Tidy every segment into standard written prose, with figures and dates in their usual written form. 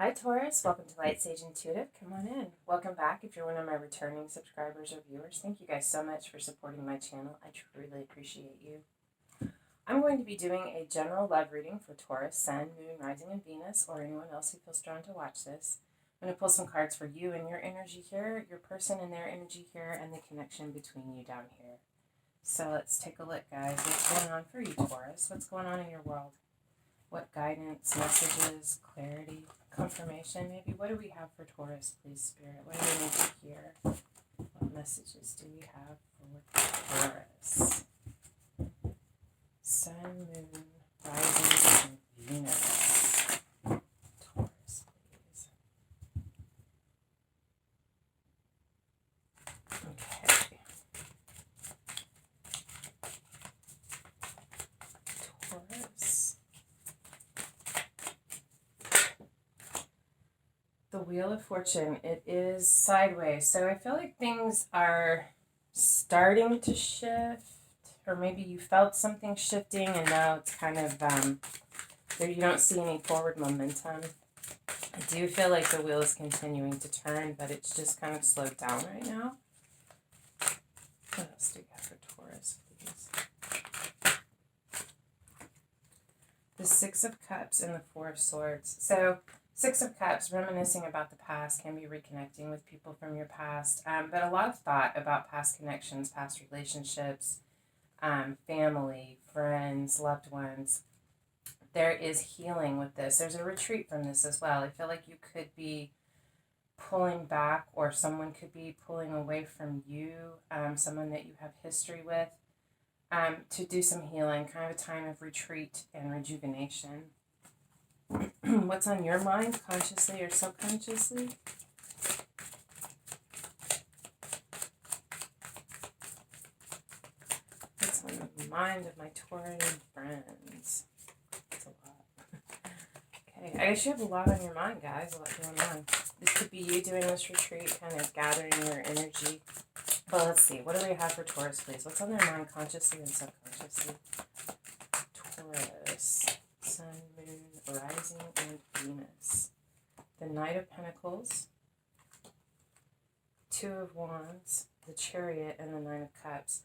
Hi Taurus, welcome to lightsageintuitive. Come on in. Welcome back if you're one of my returning subscribers or viewers. Thank you guys so much for supporting my channel. I truly appreciate you. I'm going to be doing a general love reading for Taurus, Sun, Moon, Rising, and Venus, or anyone else who feels drawn to watch this. I'm going to pull some cards for you and your energy here, your person and their energy here, and the connection between you down here. So let's take a look, guys. What's going on for you, Taurus? What's going on in your world? What guidance, messages, clarity, confirmation, maybe? What do we have for Taurus, please, Spirit? What do we need to hear? What messages do we have for Taurus? Sun, Moon, Rising, and Venus. Taurus, please. Okay. Taurus. The Wheel of Fortune, it is sideways. So I feel like things are starting to shift, or maybe you felt something shifting and now it's kind of, you don't see any forward momentum. I do feel like the wheel is continuing to turn, but it's just kind of slowed down right now. What else do we have for Taurus, please? The Six of Cups and the Four of Swords. So Six of Cups, reminiscing about the past, can be reconnecting with people from your past, but a lot of thought about past connections, past relationships, family, friends, loved ones. There is healing with this. There's a retreat from this as well. I feel like you could be pulling back, or someone could be pulling away from you, someone that you have history with, to do some healing, kind of a time of retreat and rejuvenation. What's on your mind, consciously or subconsciously? What's on the mind of my Taurian friends? That's a lot. Okay, I guess you have a lot on your mind, guys. A lot going on. This could be you doing this retreat, kind of gathering your energy. Well, let's see. What do we have for Taurus, please? What's on their mind, consciously and subconsciously? Taurus. Sun, Moon, Rising, and Venus. The Knight of Pentacles, Two of Wands, the Chariot, and the Nine of Cups.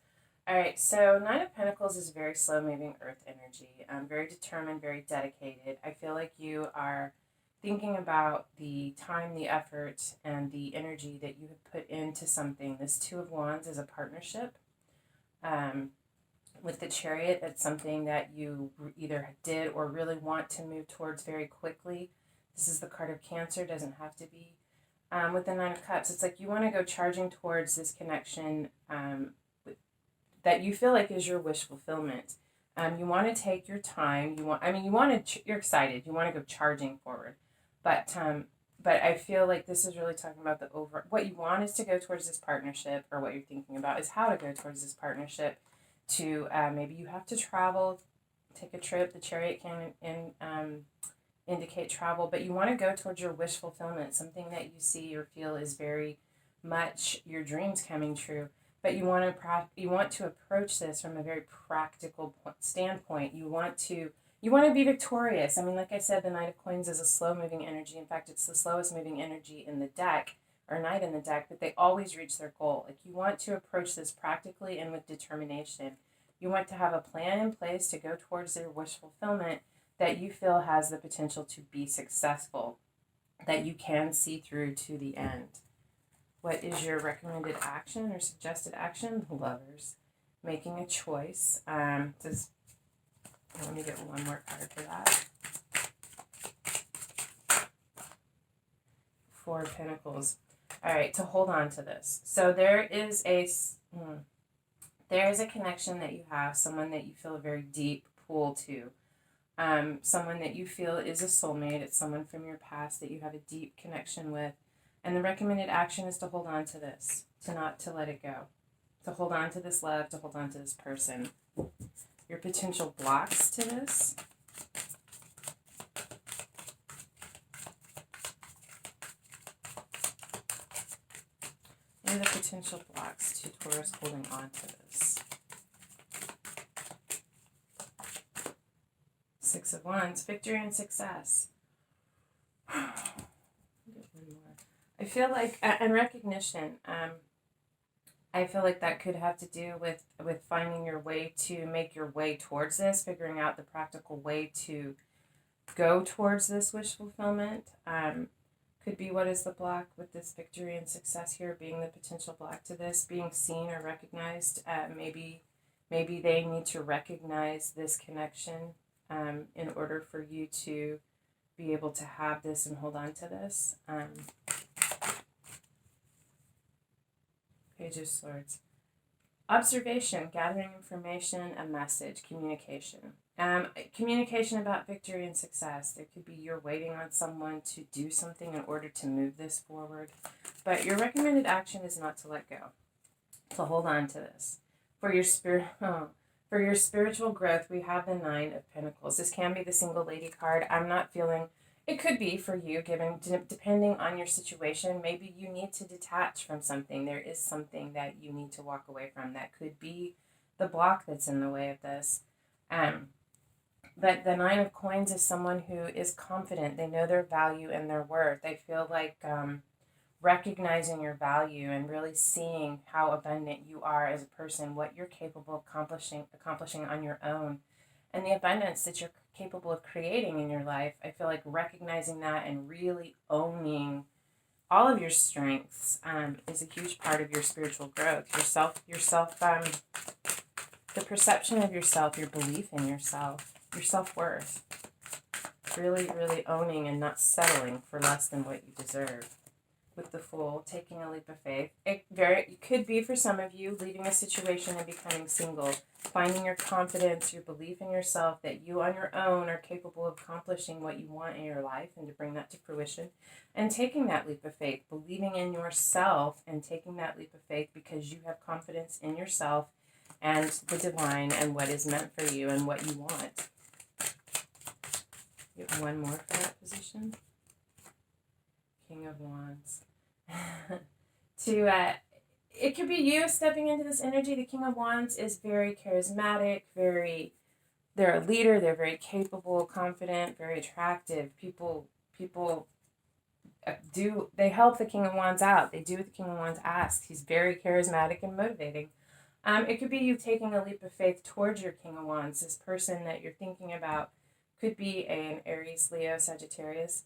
All right, so Nine of Pentacles is very slow-moving earth energy. Very determined, very dedicated. I feel like you are thinking about the time, the effort, and the energy that you have put into something. This Two of Wands is a partnership. With the Chariot, it's something that you either did or really want to move towards very quickly. This is the card of Cancer, doesn't have to be. With the Nine of Cups, it's like you want to go charging towards this connection that you feel like is your wish fulfillment. You want to take your time. You're excited. You want to go charging forward. But I feel like this is really talking about what you want is to go towards this partnership, or what you're thinking about is how to go towards this partnership. To maybe you have to travel, take a trip. The Chariot can indicate travel, but you want to go towards your wish fulfillment, something that you see or feel is very much your dreams coming true. But you want to approach this from a very practical standpoint. You want to be victorious. I mean, like I said, the Knight of Coins is a slow-moving energy. In fact, it's the slowest-moving energy in the deck, or knight in the deck, but they always reach their goal. Like, you want to approach this practically and with determination. You want to have a plan in place to go towards their wish fulfillment that you feel has the potential to be successful, that you can see through to the end. What is your recommended action or suggested action? Lovers. Making a choice. Let me get one more card for that. Four of Pentacles. All right, to hold on to this. So there is a connection that you have, someone that you feel a very deep pull to, someone that you feel is a soulmate. It's someone from your past that you have a deep connection with, and the recommended action is to hold on to this, to let it go, to hold on to this love, to hold on to this person. Your potential blocks to this. What are the potential blocks to Taurus holding on to this? Six of Wands, victory and success. I feel like, and recognition, I feel like that could have to do with finding your way to make your way towards this, figuring out the practical way to go towards this wish fulfillment. Could be what is the block with this victory and success here being the potential block to this, being seen or recognized. Maybe they need to recognize this connection in order for you to be able to have this and hold on to this. Page of Swords. Observation, gathering information, a message, communication. Communication about victory and success. There could be you're waiting on someone to do something in order to move this forward. But your recommended action is not to let go, to hold on to this. For your spiritual growth, we have the Nine of Pentacles. This can be the single lady card. I'm not feeling, it could be for you, given depending on your situation. Maybe you need to detach from something. There is something that you need to walk away from. That could be the block that's in the way of this. But the Nine of Coins is someone who is confident. They know their value and their worth. They feel like recognizing your value and really seeing how abundant you are as a person, what you're capable of accomplishing on your own, and the abundance that you're capable of creating in your life. I feel like recognizing that and really owning all of your strengths is a huge part of your spiritual growth. The perception of yourself, your belief in yourself, your self-worth. Really, really owning and not settling for less than what you deserve. With the Fool, taking a leap of faith. It could be for some of you leaving a situation and becoming single, finding your confidence, your belief in yourself, that you on your own are capable of accomplishing what you want in your life and to bring that to fruition, and taking that leap of faith, believing in yourself and taking that leap of faith because you have confidence in yourself and the divine and what is meant for you and what you want. You have one more for that position. King of Wands. It could be you stepping into this energy. The King of Wands is very charismatic, they're a leader, they're very capable, confident, very attractive. People they help the King of Wands out. They do what the King of Wands asks. He's very charismatic and motivating. It could be you taking a leap of faith towards your King of Wands. This person that you're thinking about could be an Aries, Leo, Sagittarius,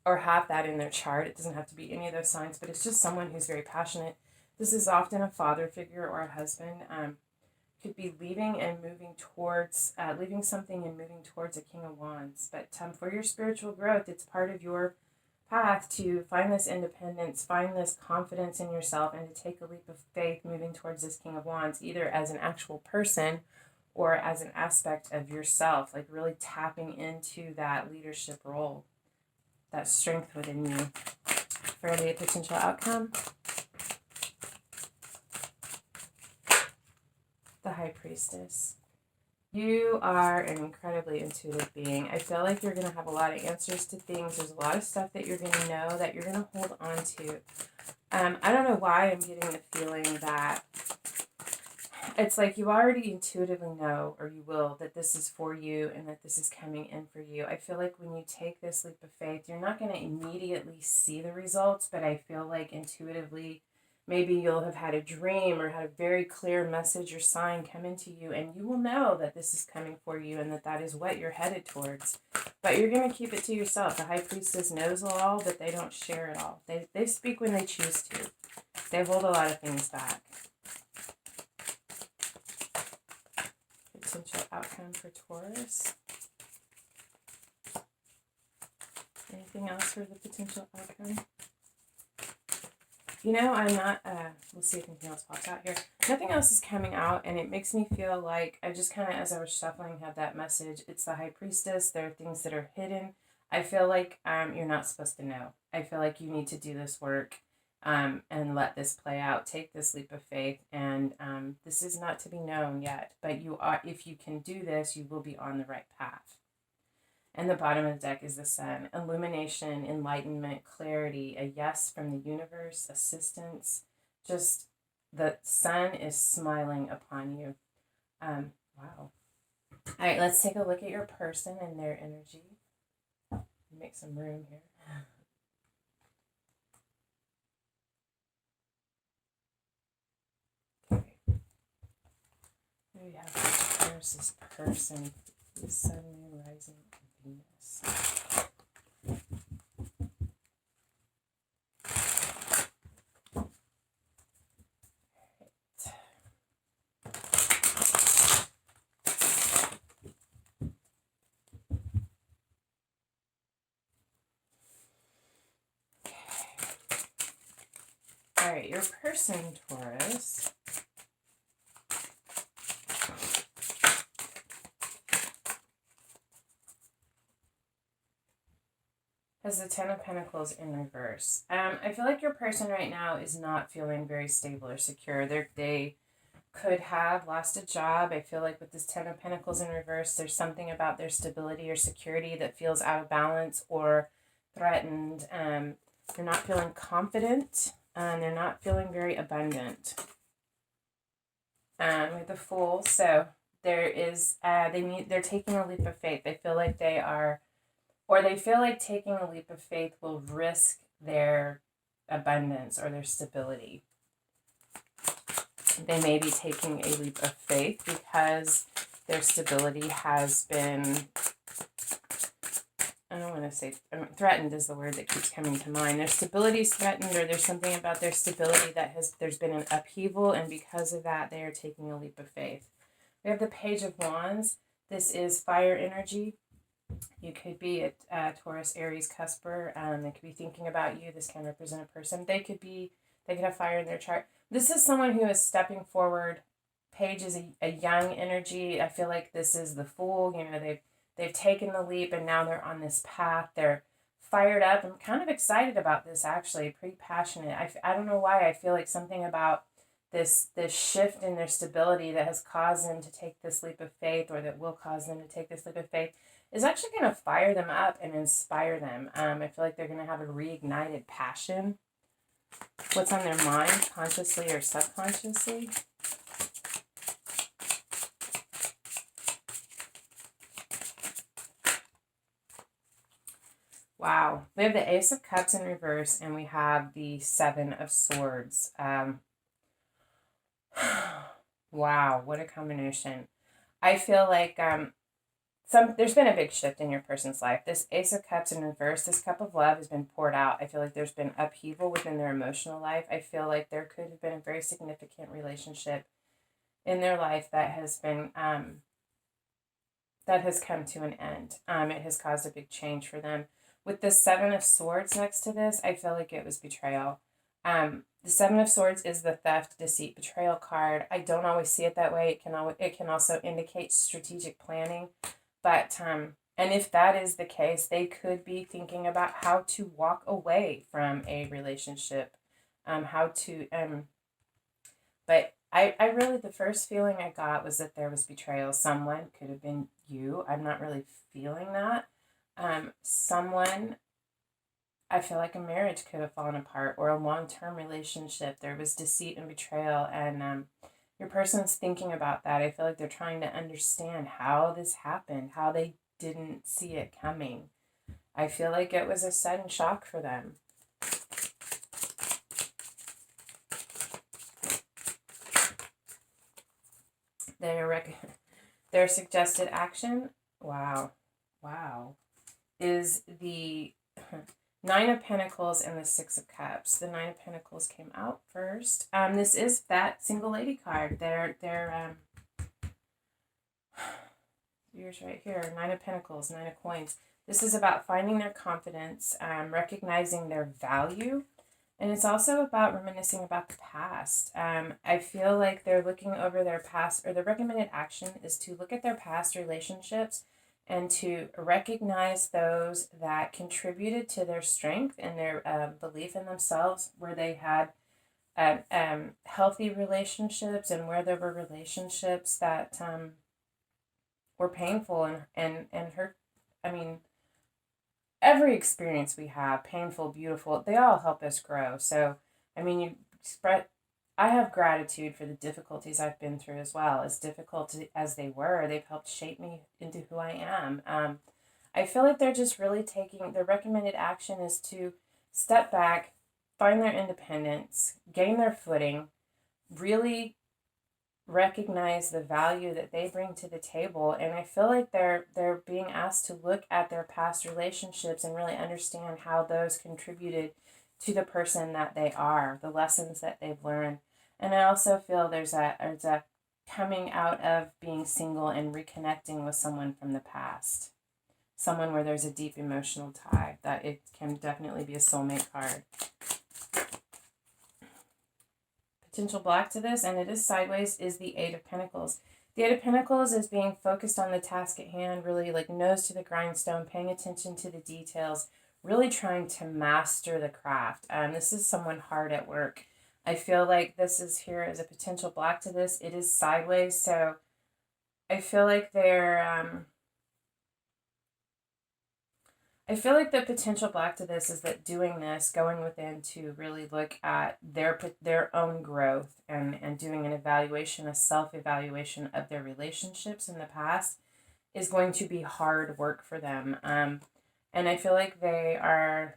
or have that in their chart. It doesn't have to be any of those signs, but it's just someone who's very passionate. This is often a father figure or a husband. Could be leaving and moving towards, leaving something and moving towards a King of Wands. But for your spiritual growth, it's part of your path to find this independence, find this confidence in yourself, and to take a leap of faith moving towards this King of Wands, either as an actual person or as an aspect of yourself, like really tapping into that leadership role, that strength within you. For the potential outcome, the High Priestess. You are an incredibly intuitive being. I feel like you're going to have a lot of answers to things. There's a lot of stuff that you're going to know, that you're going to hold on to. I don't know why I'm getting the feeling that it's like you already intuitively know, or you will, that this is for you and that this is coming in for you. I feel like when you take this leap of faith, you're not going to immediately see the results, but I feel like intuitively, maybe you'll have had a dream or had a very clear message or sign come into you, and you will know that this is coming for you and that is what you're headed towards. But you're going to keep it to yourself. The High Priestess knows it all, but they don't share it all. They speak when they choose to. They hold a lot of things back. Potential outcome for Taurus. Anything else for the potential outcome? You know, I'm not, let's see if anything else pops out here. Nothing else is coming out, and it makes me feel like I just kind of, as I was shuffling, had that message. It's the High Priestess. There are things that are hidden. I feel like you're not supposed to know. I feel like you need to do this work and let this play out. Take this leap of faith, and this is not to be known yet, but you are. If you can do this, you will be on the right path. And the bottom of the deck is the Sun. Illumination, enlightenment, clarity, a yes from the universe, assistance. Just the Sun is smiling upon you. Wow. All right, let's take a look at your person and their energy. Make some room here. we have Taurus's person, the Sun, Moon, Rising, Venus. All right, your person, Taurus, has the Ten of Pentacles in reverse. I feel like your person right now is not feeling very stable or secure. They could have lost a job. I feel like with this Ten of Pentacles in reverse, there's something about their stability or security that feels out of balance or threatened. They're not feeling confident. They're not feeling very abundant. With the Fool, so there is they're taking a leap of faith. They feel like they are, or they feel like taking a leap of faith will risk their abundance or their stability. They may be taking a leap of faith because their stability has been, I don't want to say, threatened is the word that keeps coming to mind. Their stability is threatened, or there's something about their stability that there's been an upheaval, and because of that, they are taking a leap of faith. We have the Page of Wands. This is fire energy. You could be a Taurus, Aries, Cusper. They could be thinking about you. This can represent a person. They could have fire in their chart. This is someone who is stepping forward. Page is a young energy. I feel like this is the Fool. You know, they've taken the leap and now they're on this path. They're fired up. I'm kind of excited about this, actually. Pretty passionate. I don't know why. I feel like something about this shift in their stability that has caused them to take this leap of faith, or that will cause them to take this leap of faith, is actually going to fire them up and inspire them. I feel like they're going to have a reignited passion. What's on their mind, consciously or subconsciously? Wow. We have the Ace of Cups in reverse, and we have the Seven of Swords. Wow, what a combination. I feel like there's been a big shift in your person's life. This Ace of Cups in reverse, this cup of love has been poured out. I feel like there's been upheaval within their emotional life. I feel like there could have been a very significant relationship in their life that has been that has come to an end. It has caused a big change for them. With the Seven of Swords next to this, I feel like it was betrayal. The Seven of Swords is the theft, deceit, betrayal card. I don't always see it that way. It can also indicate strategic planning. But, and if that is the case, they could be thinking about how to walk away from a relationship. But I really, the first feeling I got was that there was betrayal. Someone, could have been you. I'm not really feeling that. Someone, I feel like a marriage could have fallen apart, or a long-term relationship. There was deceit and betrayal, and your person's thinking about that. I feel like they're trying to understand how this happened, how they didn't see it coming. I feel like it was a sudden shock for them. Their suggested action, wow, is the Nine of Pentacles and the Six of Cups. The Nine of Pentacles came out first. This is that single lady card. Here's right here, Nine of Pentacles, Nine of Coins. This is about finding their confidence, recognizing their value, and it's also about reminiscing about the past. I feel like they're looking over their past, or the recommended action is to look at their past relationships and to recognize those that contributed to their strength and their belief in themselves, where they had healthy relationships, and where there were relationships that were painful and hurt. I mean, every experience we have, painful, beautiful, they all help us grow. So, I mean, I have gratitude for the difficulties I've been through as well. As difficult as they were, they've helped shape me into who I am. I feel like they're just really the recommended action is to step back, find their independence, gain their footing, really recognize the value that they bring to the table. And I feel like they're being asked to look at their past relationships and really understand how those contributed to the person that they are, the lessons that they've learned. And I also feel there's a coming out of being single and reconnecting with someone from the past, someone where there's a deep emotional tie. That it can definitely be a soulmate card. Potential block to this, and it is sideways, is the Eight of Pentacles. The Eight of Pentacles is being focused on the task at hand, really like nose to the grindstone, paying attention to the details, really trying to master the craft. This is someone hard at work. I feel like this is here as a potential block to this. It is sideways, so I feel like I feel like the potential block to this is that doing this, going within to really look at their own growth and doing an evaluation, a self-evaluation of their relationships in the past is going to be hard work for them. And I feel like I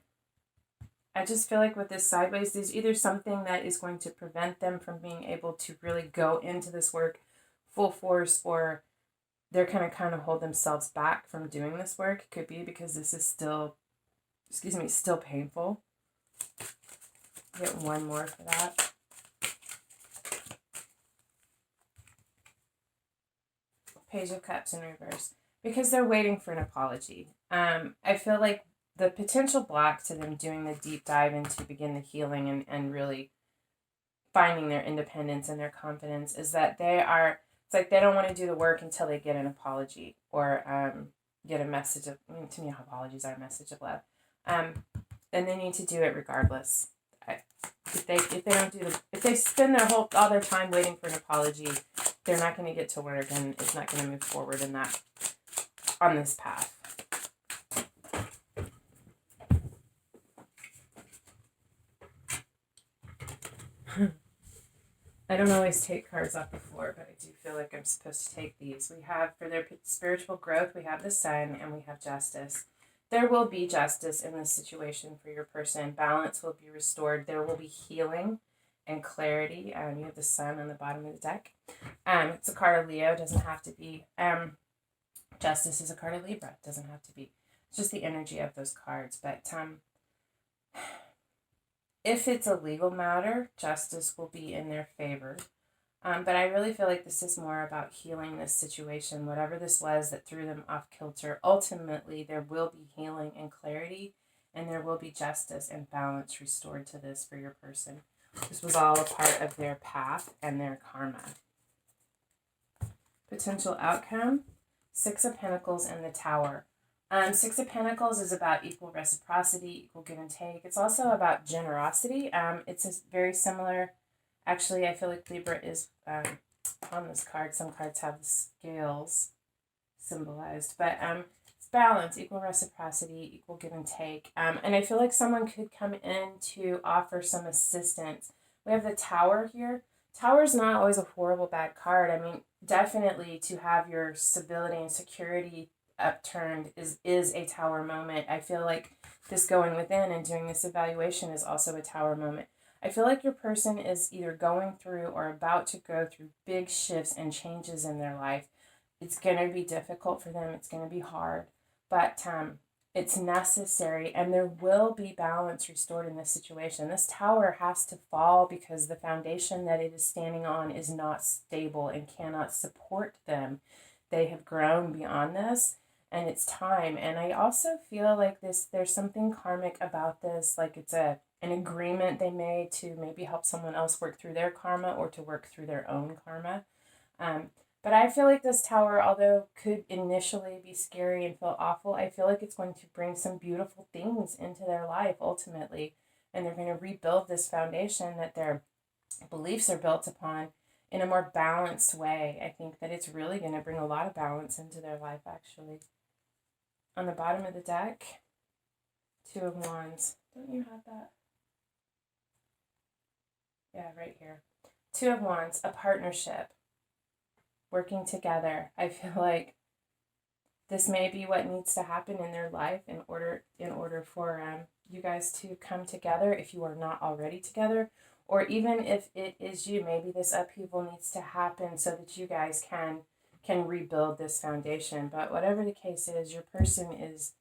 just feel like with this sideways, there's either something that is going to prevent them from being able to really go into this work full force, or they're going to kind of hold themselves back from doing this work. It could be because this is still painful. Get one more for that. Page of Cups in reverse. Because they're waiting for an apology. I feel like the potential block to them doing the deep dive and to begin the healing and really finding their independence and their confidence is that it's like they don't want to do the work until they get an apology or get a message of, to me, apologies are a message of love. And they need to do it regardless. If they spend all their time waiting for an apology, they're not going to get to work, and it's not going to move forward on this path. I don't always take cards off the floor, but I do feel like I'm supposed to take these. We have, for their spiritual growth, we have the Sun, and we have Justice. There will be justice in this situation for your person. Balance will be restored. There will be healing and clarity. You have the Sun on the bottom of the deck. It's a card of Leo. It doesn't have to be. Justice is a card of Libra. It doesn't have to be. It's just the energy of those cards. But if it's a legal matter, justice will be in their favor. But I really feel like this is more about healing this situation. Whatever this was that threw them off kilter, ultimately there will be healing and clarity, and there will be justice and balance restored to this for your person. This was all a part of their path and their karma. Potential outcome, Six of Pentacles and the Tower. Six of Pentacles is about equal reciprocity, equal give and take. It's also about generosity. It's a very similar, actually, I feel like Libra is on this card. Some cards have the scales symbolized, but it's balance, equal reciprocity, equal give and take. And I feel like someone could come in to offer some assistance. We have the Tower here. Tower is not always a horrible bad card. I mean, definitely to have your stability and security upturned is a Tower moment. I feel like this going within and doing this evaluation is also a Tower moment. I feel like your person is either going through or about to go through big shifts and changes in their life. It's going to be difficult for them. It's going to be hard, but it's necessary, and there will be balance restored in this situation. This Tower has to fall because the foundation that it is standing on is not stable and cannot support them. They have grown beyond this, and it's time. And I also feel like there's something karmic about this, like it's an agreement they made to maybe help someone else work through their karma or to work through their own karma. But I feel like this Tower, although could initially be scary and feel awful, I feel like it's going to bring some beautiful things into their life ultimately. And they're going to rebuild this foundation that their beliefs are built upon in a more balanced way. I think that it's really going to bring a lot of balance into their life, actually. On the bottom of the deck, Two of Wands. Don't you have that? Yeah, right here. Two of Wands, a partnership. Working together. I feel like this may be what needs to happen in their life in order for you guys to come together if you are not already together, Or even if it is you, maybe this upheaval needs to happen so that you guys can rebuild this foundation. But whatever the case is, your person is,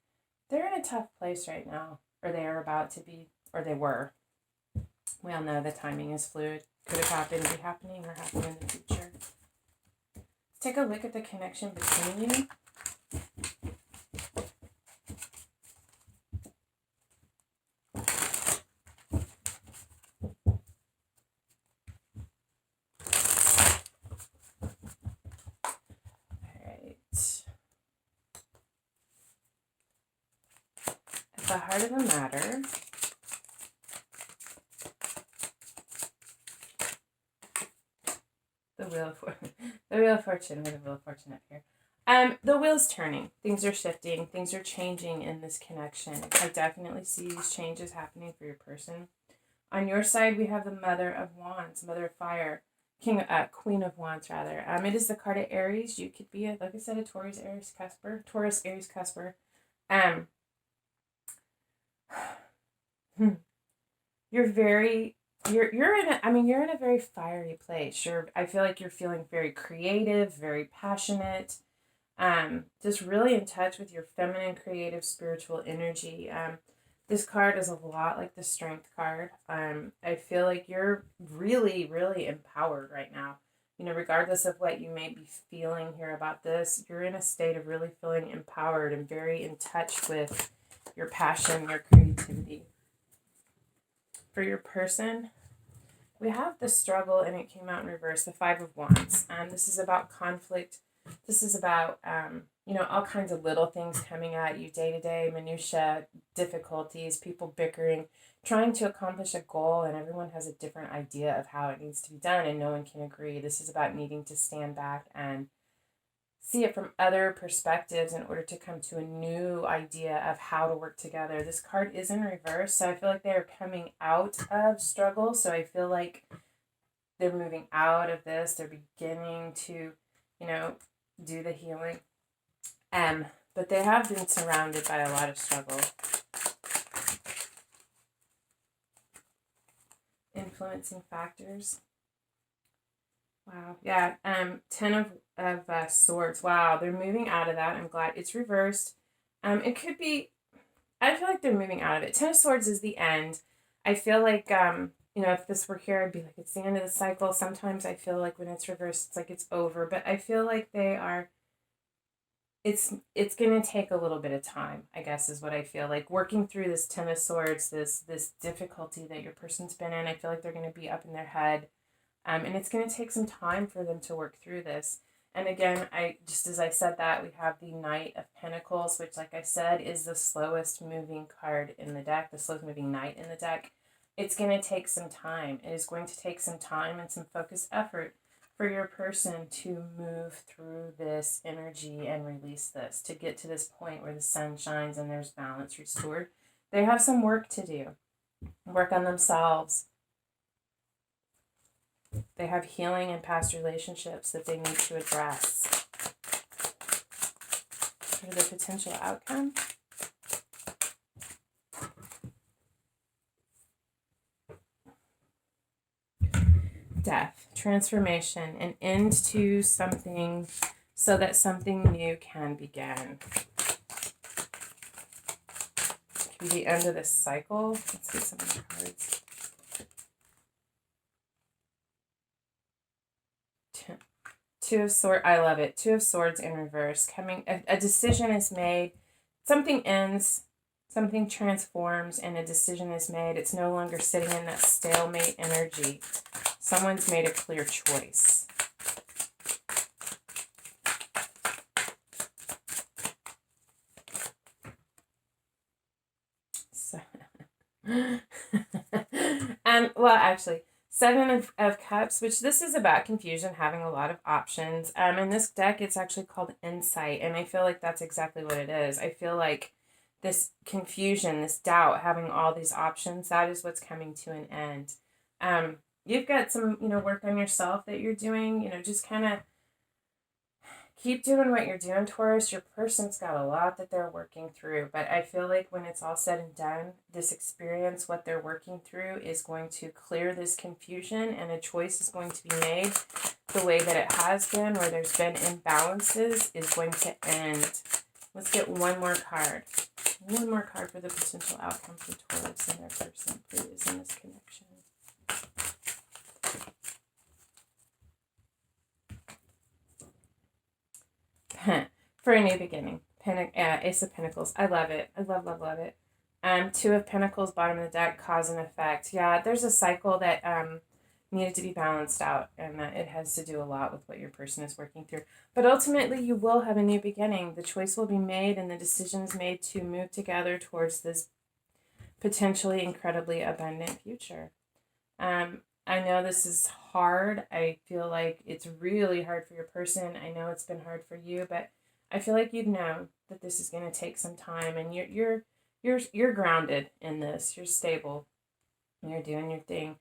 they're in a tough place right now, or they are about to be, or they were. We all know the timing is fluid. Could have happened, be happening, or happen in the future. Let's take a look at the connection between you. The heart of the matter, the wheel of fortune, the wheel of fortune up here. The wheel's turning. Things are shifting. Things are changing in this connection. I definitely see these changes happening for your person. On your side, we have the Mother of Wands, Mother of Fire, Queen of Wands, rather. It is the card of Aries. You could be, like I said, a Taurus, Aries, Cusper. You're in a very fiery place. I feel like you're feeling very creative, very passionate, just really in touch with your feminine, creative, spiritual energy. This card is a lot like the Strength card. I feel like you're really, really empowered right now. Regardless of what you may be feeling here about this, you're in a state of really feeling empowered and very in touch with your passion, your creativity. For your person, we have the struggle, and it came out in reverse, the Five of Wands. This is about conflict. This is about, all kinds of little things coming at you day to day, minutia, difficulties, people bickering, trying to accomplish a goal, and everyone has a different idea of how it needs to be done, and no one can agree. This is about needing to stand back and see it from other perspectives in order to come to a new idea of how to work together. This card is in reverse, so I feel like they're coming out of struggle. So I feel like they're moving out of this. They're beginning to, do the healing. But they have been surrounded by a lot of struggle. Influencing factors. Wow. Yeah. Ten of Swords. Wow. They're moving out of that. I'm glad it's reversed. It could be, I feel like they're moving out of it. Ten of Swords is the end. I feel like, if this were here, I'd be like, it's the end of the cycle. Sometimes I feel like when it's reversed, it's like it's over. But I feel like it's going to take a little bit of time, I guess, is what I feel like. Working through this Ten of Swords, this difficulty that your person's been in, I feel like they're going to be up in their head. And it's going to take some time for them to work through this. And again, as I said that, we have the Knight of Pentacles, which, like I said, is the slowest moving card in the deck, the slowest moving knight in the deck. It's going to take some time. It is going to take some time and some focused effort for your person to move through this energy and release this, to get to this point where the sun shines and there's balance restored. They have some work to do. Work on themselves. They have healing in past relationships that they need to address. For the potential outcome. Death, transformation, an end to something so that something new can begin. It could be the end of this cycle. Let's see some of the cards. Two of Swords, I love it. Two of Swords in reverse. A decision is made. Something ends. Something transforms and a decision is made. It's no longer sitting in that stalemate energy. Someone's made a clear choice. So, actually, Seven of Cups, which this is about confusion, having a lot of options. In this deck, it's actually called Insight, and I feel like that's exactly what it is. I feel like this confusion, this doubt, having all these options, that is what's coming to an end. You've got some, work on yourself that you're doing, just kind of, keep doing what you're doing, Taurus. Your person's got a lot that they're working through, but I feel like when it's all said and done, this experience, what they're working through, is going to clear this confusion, and a choice is going to be made the way that it has been, where there's been imbalances, is going to end. Let's get one more card. One more card for the potential outcome for Taurus and their person, please, in this connection. For a new beginning. Ace of Pentacles. I love it. I love, love, love it. Two of Pentacles, bottom of the deck, cause and effect. Yeah, there's a cycle that needed to be balanced out, and it has to do a lot with what your person is working through. But ultimately, you will have a new beginning. The choice will be made, and the decisions made to move together towards this potentially incredibly abundant future. I know this is hard. I feel like it's really hard for your person. I know it's been hard for you, but I feel like you've known that this is going to take some time, and you're grounded in this. You're stable. You're doing your thing.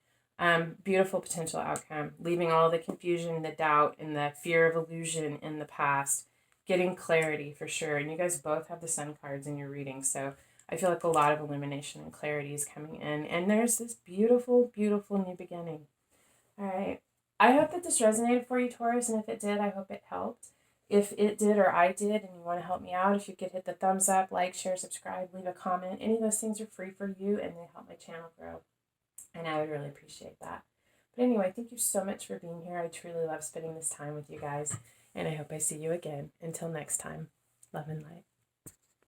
Beautiful potential outcome. Leaving all the confusion, the doubt, and the fear of illusion in the past. Getting clarity for sure. And you guys both have the Sun cards in your reading, so I feel like a lot of illumination and clarity is coming in. And there's this beautiful, beautiful new beginning. All right. I hope that this resonated for you, Taurus, and if it did, I hope it helped. If it did or I did and you want to help me out, if you could hit the thumbs up, like, share, subscribe, leave a comment. Any of those things are free for you, and they help my channel grow. And I would really appreciate that. But anyway, thank you so much for being here. I truly love spending this time with you guys, and I hope I see you again. Until next time, love and light.